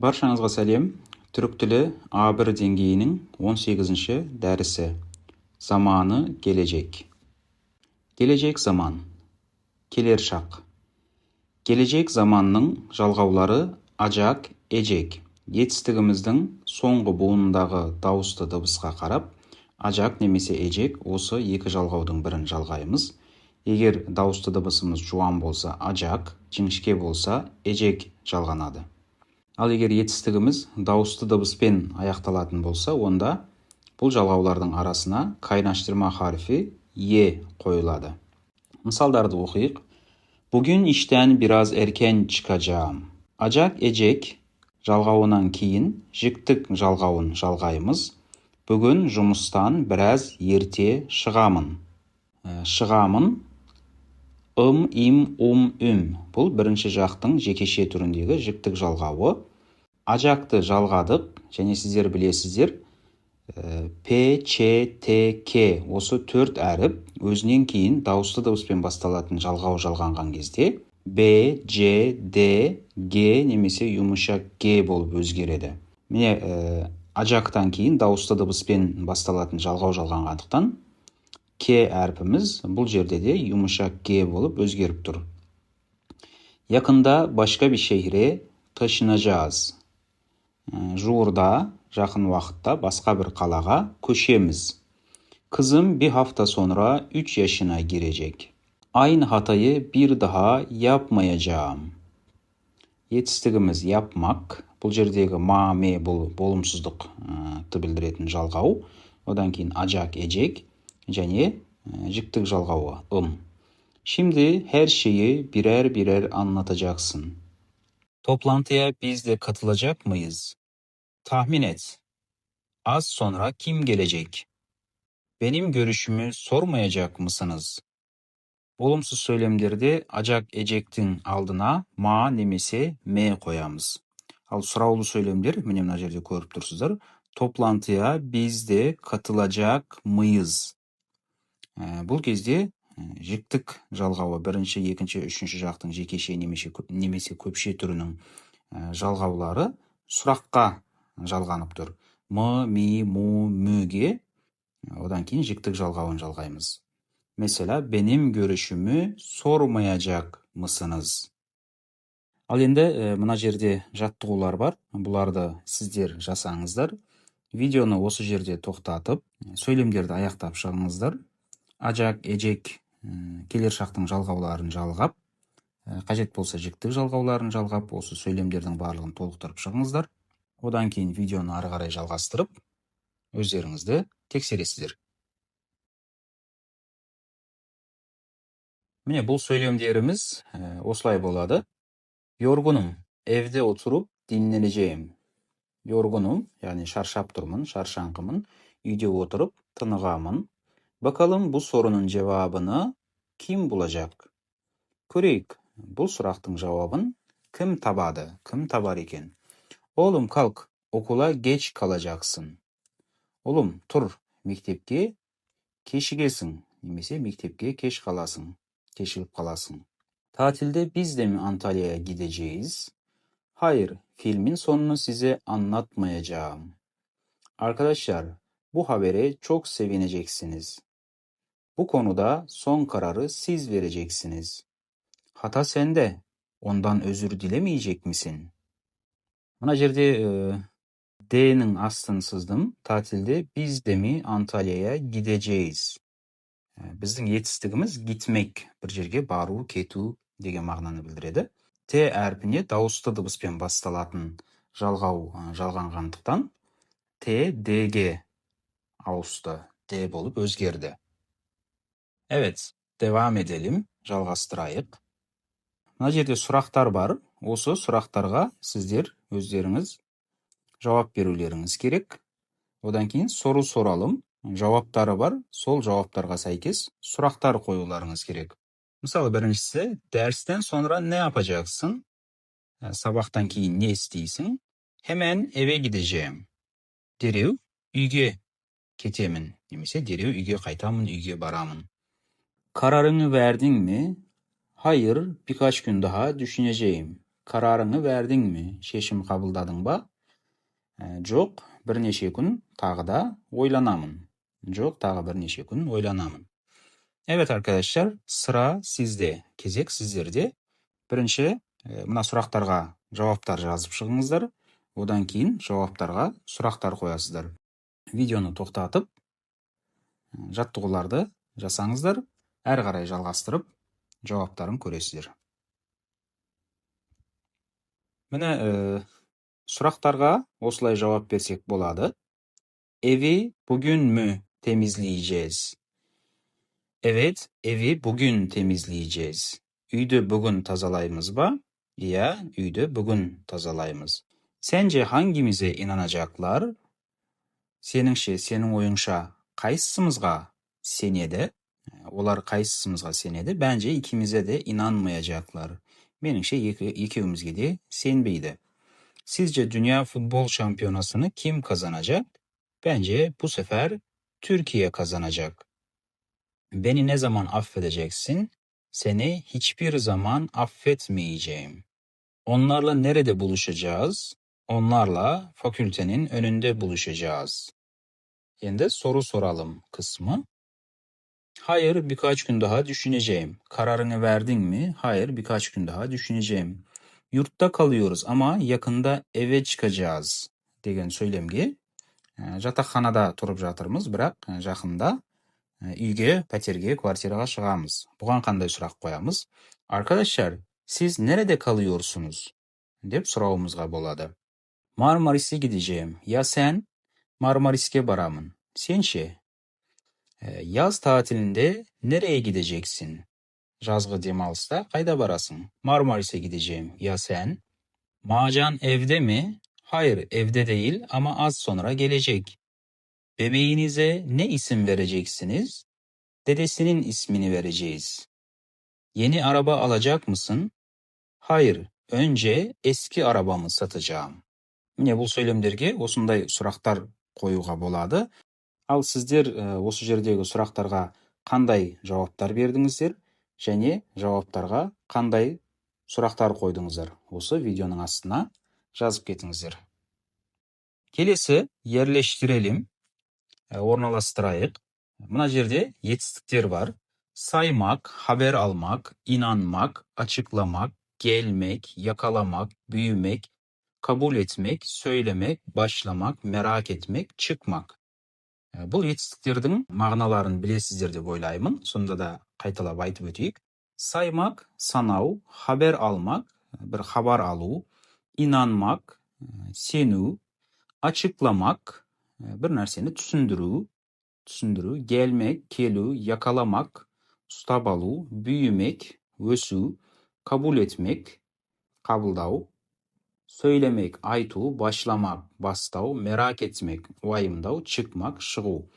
Баршаңызға сәлем. Түрік тілі A1 деңгейінің 18-ші дәрісі. Заманы келешек. Келешек заман. Келер шақ. Келешек заманның жалғаулары ажак, эжек. Етістігіміздің соңғы буынындағы дауысты дыбысқа қарап, ажак немесе эжек осы екі жалғаудың бірін жалғаймыз. Егер дауысты дыбысымыз жуан болса ажак, жіңішке болса эжек жалғанады. Ал егер етістігіміз дауысты дыбыспен аяқталатын болса, онда бұл жалғаулардың арасына кайнаштырма харфи е қойылады. Мысалдарды оқиық. Бүгін іштен biraz erken çıkacağım. Ajak ejek жалғауынан кейін жіктік жалғауын жалғаймыз. Бүгін жұмыстан biraz ерте шығамын. Шығамын им, үм. Бұл бірінші жақтың жекеше түріндегі жіктік жалғауы. Ажакты жалғадық, және сіздер білесіздер, П, Ч, Т, К осы төрт әріп өзінен кейін дауысты дыбыспен басталатын жалғау жалғанған кезде Б, Ж, Д, Г немесе юмышак Г болып өзгереді. Міне, ажактан кейін дауысты дыбыспен басталатын жалғау жалғанғандықтан К әрпіміз бұл жерде де юмышак Г болып өзгеріп тұр. Yakında başka bir şehre taşınacağız. Жуырда, жақын уақытта басқа бір қалаға көшеміз. Kızım bir hafta sonra 3 yaşına girecek. Aynı hatayı bir daha yapmayacağım. Етістігіміз yapmak. Бұл жердегі ма, ме бұл болымсыздықты білдіретін жалғау. Одан кейін ajak, ejek және жіктік жалғауы Şimdi her şeyi birer birer anlatacaksın. Toplantıya biz de katılacak mıyız? Tahmin et. Az sonra kim gelecek? Benim görüşümü sormayacak mısınız? Olumsuz söylemlerde ajak ejектің алдына ма немесе ме қоямыз. Ал сұраулы сөйлемдер, міне мына жерде көріп тұрсыздар. Toplantıya biz de katılacak mıyız? Бұл кезде жіктік жалғауы бірінші, екінші, үшінші жақтың жекеше немесе көпше түрінің жалғаулары сұраққа жалғанып тұр. М, ми, му, мүге, одан кейін жіктік жалғауын жалғаймыз. Mesela benim görüşümü sormayacak mısınız? Ал енді мына жерде жаттығулар бар. Бұларды сіздер жасаңыздар. Видеоны осы жерде тоқтатып, сөйлемдерді аяқтап шығыңыздар. Ажак, эжек келер шақтың жалғауларын жалғап, қажет болса жіктік жалғауларын жалғап, осы сөйлемдердің барлығын толықтырып шығыңыздар. Одан кейін видеоны ары қарай жалғастырып, өздеріңізді тексересіздер. Міне бұл сөйлемдеріміз осылай болады. Yorgunum, evde oturup dinleneceğim. Yorgunum, yani şarşap тұрмын, шаршаңқымын, үйде отырып тынығамын. Bakalım bu sorunun cevabını kim bulacak? Көрейік, бұл сұрақтың жауабын кім табады, кім табар екен? Oğlum kalk, okula geç kalacaksın. Oğlum тұр, мектепке кешігесің, немесе мектепке кеш қаласың, кешігіп қаласың. Tatilde biz de mi Antalya'ya gideceğiz? Hayır, filmin sonunu size anlatmayacağım. Arkadaşlar, bu habere çok sevineceksiniz. Bu konuda son kararı siz vereceksiniz. Hata sende. Ondan özür dilemeyecek misin? Mına жерде D'nin астын сыздым. Tatilde biz de mi Antalya'ya gideceğiz? Біздің етістігіміз gitmek, бір жерге бару, кету деген мағынаны білдіреді. Т әрпіне дауысты дыбыспен басталатын жалғау жалғанғандықтан Т D'ге ауысты, Д болып өзгерді. Evet, devam edelim, жалғастырайық. Мына жерде сұрақтар бар. Осы сұрақтарға сіздер өздеріңіз жауап берулеріңіз керек. Одан кейін сору соралым, жауаптары бар. Сол жауаптарға сәйкес сұрақтар қоюларыңыз керек. Мысалы, біріншісі, дәрістен sonra ne yapacaksın? Sabahtan кейін ne isteysin? Hemen eve gideceğim. Дереу үйге кетемін. Немесе дереу үйге қайтамын, үйге барамын. Kararını verdin mi? Hayır, birkaç gün daha düşüneceğim. Kararını verdin mi? Şeşim kabıldadın ba? Жоқ, бірнеше күн тағы да ойланамын. Жоқ, тағы бірнеше күн ойланамын. Evet arkadaşlar, sıra sizde. Кезек сіздерде. Бірінші, мына сұрақтарға жауаптар жазып шығыңыздар. Одан кейін жауаптарға сұрақтар қоясыздар. Видеоны тоқтатып, жаттығуларды жасаңыздар. Әрі қарай жалғастырып, жауаптарын көресіздер. Міне сұрақтарға осылай жауап берсек болады. Evi bugün mü temizleyeceğiz? Evet, evi bugün temizleyeceğiz. Үйді бүгін тазалаймыз ба? Ya, үйді бүгін тазалаймыз. Sence hangimize inanacaklar? Сеніңше, сенің ойыңша қайсымызға сенеді? Олар қайсымызға сенеді? Bence ikimize de inanmayacaklar. Меніңше екеумізге de сенбейді. Sizce Dünya Futbol Şampiyonası'nı kim kazanacak? Bence bu sefer Türkiye kazanacak. Beni ne zaman affedeceksin? Seni hiçbir zaman affetmeyeceğim. Onlarla nerede buluşacağız? Onlarla fakültenin önünde buluşacağız. Şimdi soru soralım kısmı. Hayır, birkaç gün daha düşüneceğim. Kararını verdin mi? Hayır, birkaç gün daha düşüneceğim. Yurtta kalıyoruz ama yakında eve çıkacağız деген сөйлемге жатақханада тұрып жатырмыз, бірақ жақында үйге, пәтерге, квартираға шығамыз. Бұған қандай сұрақ қоямыз? Arkadaşlar, siz nerede kalıyorsunuz? деп сұрауымызға болады. Marmaris'e gideceğim. Ya sen? Marmaris'e baramın. Sen yaz tatilinde nereye gideceksin? Жазғы демалыста қайда барасың? Marmaris'e gideceğim. Ya sen? Macan evde mi? Hayır, evde değil ama az sonra gelecek. Bebeğinize ne isim vereceksiniz? Dedesinin ismini vereceğiz. Yeni araba alacak mısın? Hayır, önce eski arabamı satacağım. Mine бұл сөйлемдерге осындай сұрақтар қоюға болады. Ал сіздер осы жердегі сұрақтарға қандай жауаптар бердіңіздер және жауаптарға қандай сұрақтар қойдыңыздар? Осы видеоның астына жазып кетіңіздер. Келесі yerleştirelim, орналастырайық. Мына жерде етістіктер бар. Saymak, haber almak, inanmak, açıklamak, gelmek, yakalamak, büyümek, kabul etmek, söylemek, başlamak, merak etmek, çıkmak. Бұл етістіктердің мағыналарын білесіздер деп ойлаймын. Сонда да қайталап айтып өтейік. Saymak, sanau, haber almak, bir хабар алу, inanmak, сену, açıklamak, bir нәрсені түсіндіру, gelmek, келу, yakalamak, ұстап алу, büyümek, өсу, kabul etmek, қабылдау, söylemek, айту, başlamak, бастау, merak etmek, уайымдау, çıkmak, шығу.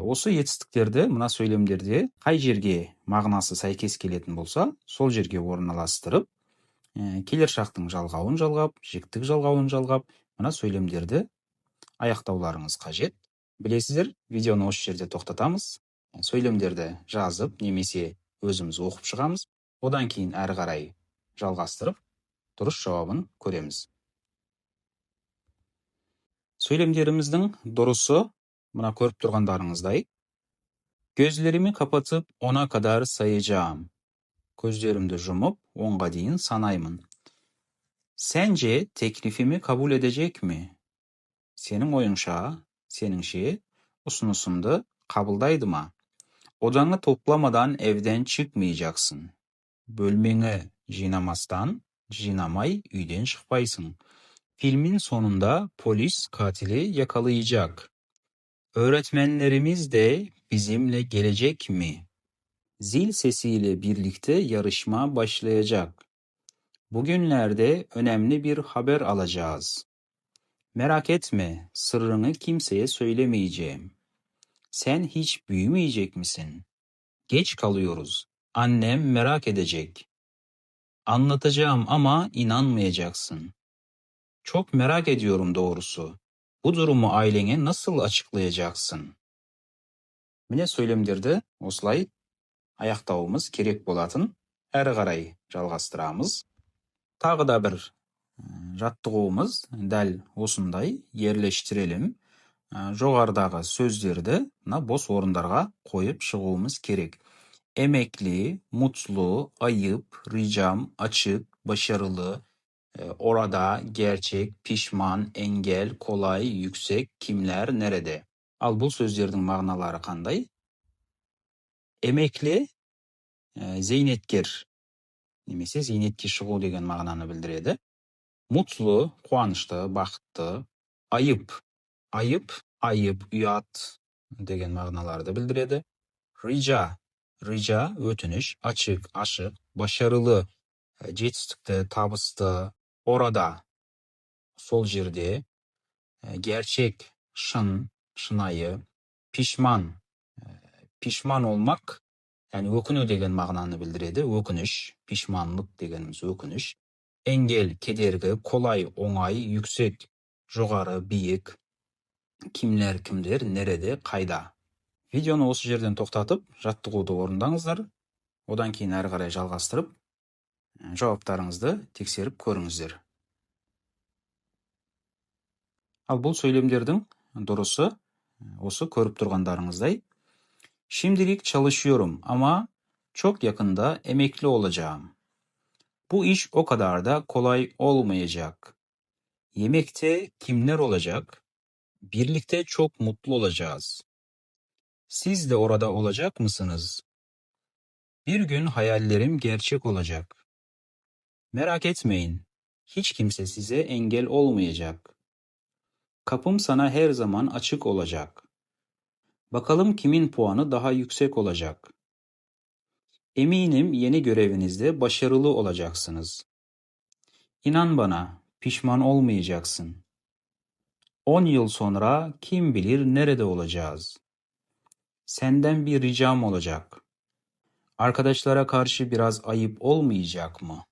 Осы етістіктерді мына сөйлемдерде қай жерге мағынасы сәйкес келетін болса, сол жерге орналастырып, келер шақтың жалғауын жалғап, жіктік жалғауын жалғап, мына сөйлемдерді аяқтауларыңыз қажет. Білесіздер, видеоны осы жерде тоқтатамыз. Сөйлемдерді жазып, немесе өзіміз оқып шығамыз. Одан кейін әрі қарай жалғастырып, дұрыс жауабын көреміз. Söylemlerimizдің дұрысы мына көріп тұрғандарыңыздай. Gözlerimi kapatıp 10'a kadar sayacağım. Gözlerimde жұмып, 10'a дейін санаймын. Sence teklifimi kabul edecek mi? Senin oyunша, seninше, ұсынысымды қабылдайды ма? Odanı toplamadan evden çıkmayacaksın. Bölmeni жинамай үйден шықпайсың. Filmin sonunda polis katili yakalayacak. Öğretmenlerimiz de bizimle gelecek mi? Zil sesiyle birlikte yarışma başlayacak. Bugünlerde önemli bir haber alacağız. Merak etme, sırrını kimseye söylemeyeceğim. Sen hiç büyümeyecek misin? Geç kalıyoruz. Annem merak edecek. Anlatacağım ama inanmayacaksın. Çok merak ediyorum doğrusu. Bu durumu ailene nasıl açıklayacaksın? Mine söylemдерді осылай аяқтауымыз керек болатын. Әрі қарай жалғастырамыз. Тағы да бір жаттығуымыз дәл осындай. Ерлештірелім. Жоғарыдағы сөздерді бос орындарға қойып шығуымыз керек. Emekli, mutlu, ayıp, ricam, açık, başarılı, orada, gerçek, pişman, engel, kolay, yüksek, kimler, nerede? Al бұл сөздердің мағыналары қандай? Emekli, зейнеткер, немесе зейнетке шығу деген мағынаны білдіреді. Mutlu, қуанышты, бақытты. Ayıp, ayıp, ұят деген мағыналарды білдіреді. Rica, өтініш, açık, ашық, başarılı, жетістікті, табысты, orada, сол жерде, gerçek, шын, шынайы, pişman olmak, өкіну деген мағынаны білдіреді. Өкініш, pişmanlık дегеніміз өкініш. Engel, кедергі, kolay, оңай, yüksek, жоғары, биік. Kimler, nerede, қайда. Видеоны осы жерден тоқтатып, жаттығуды орындаңыздар. Одан кейін әрі қарай жалғастырып, жауаптарыңызды тексеріп көріңіздер. Ал бұл сөйлемдердің дұрысы осы көріп тұрғандарыңыздай. Şimdilik çalışıyorum ama çok yakında emekli olacağım. Bu iş o kadar da kolay olmayacak. Yemekte kimler olacak? Birlikte çok mutlu olacağız. Siz de orada olacak mısınız? Bir gün hayallerim gerçek olacak. Merak etmeyin. Hiç kimse size engel olmayacak. Kapım sana her zaman açık olacak. Bakalım kimin puanı daha yüksek olacak. Eminim yeni görevinizde başarılı olacaksınız. İnan bana, pişman olmayacaksın. 10 yıl sonra kim bilir nerede olacağız. Senden bir ricam olacak. Arkadaşlara karşı biraz ayıp olmayacak mı?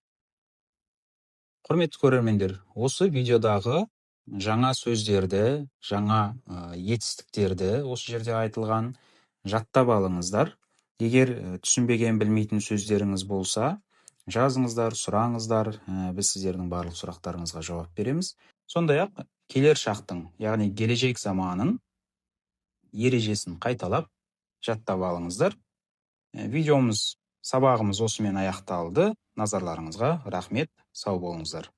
Құрметті көрермендер, осы видеодағы жаңа сөздерді, жаңа етістіктерді осы жерде айтылған жаттап алыңыздар. Егер түсінбеген, білмейтін сөздеріңіз болса, жазыңыздар, сұраңыздар, біз сіздердің барлық сұрақтарыңызға жауап береміз. Сондай-ақ келер шақтың, яғни келешек заманын ережесін қайталап жаттап алыңыздар. Видеомыз, сабағымыз осымен аяқталды. Назарларыңызға рахмет, сау болыңыздар.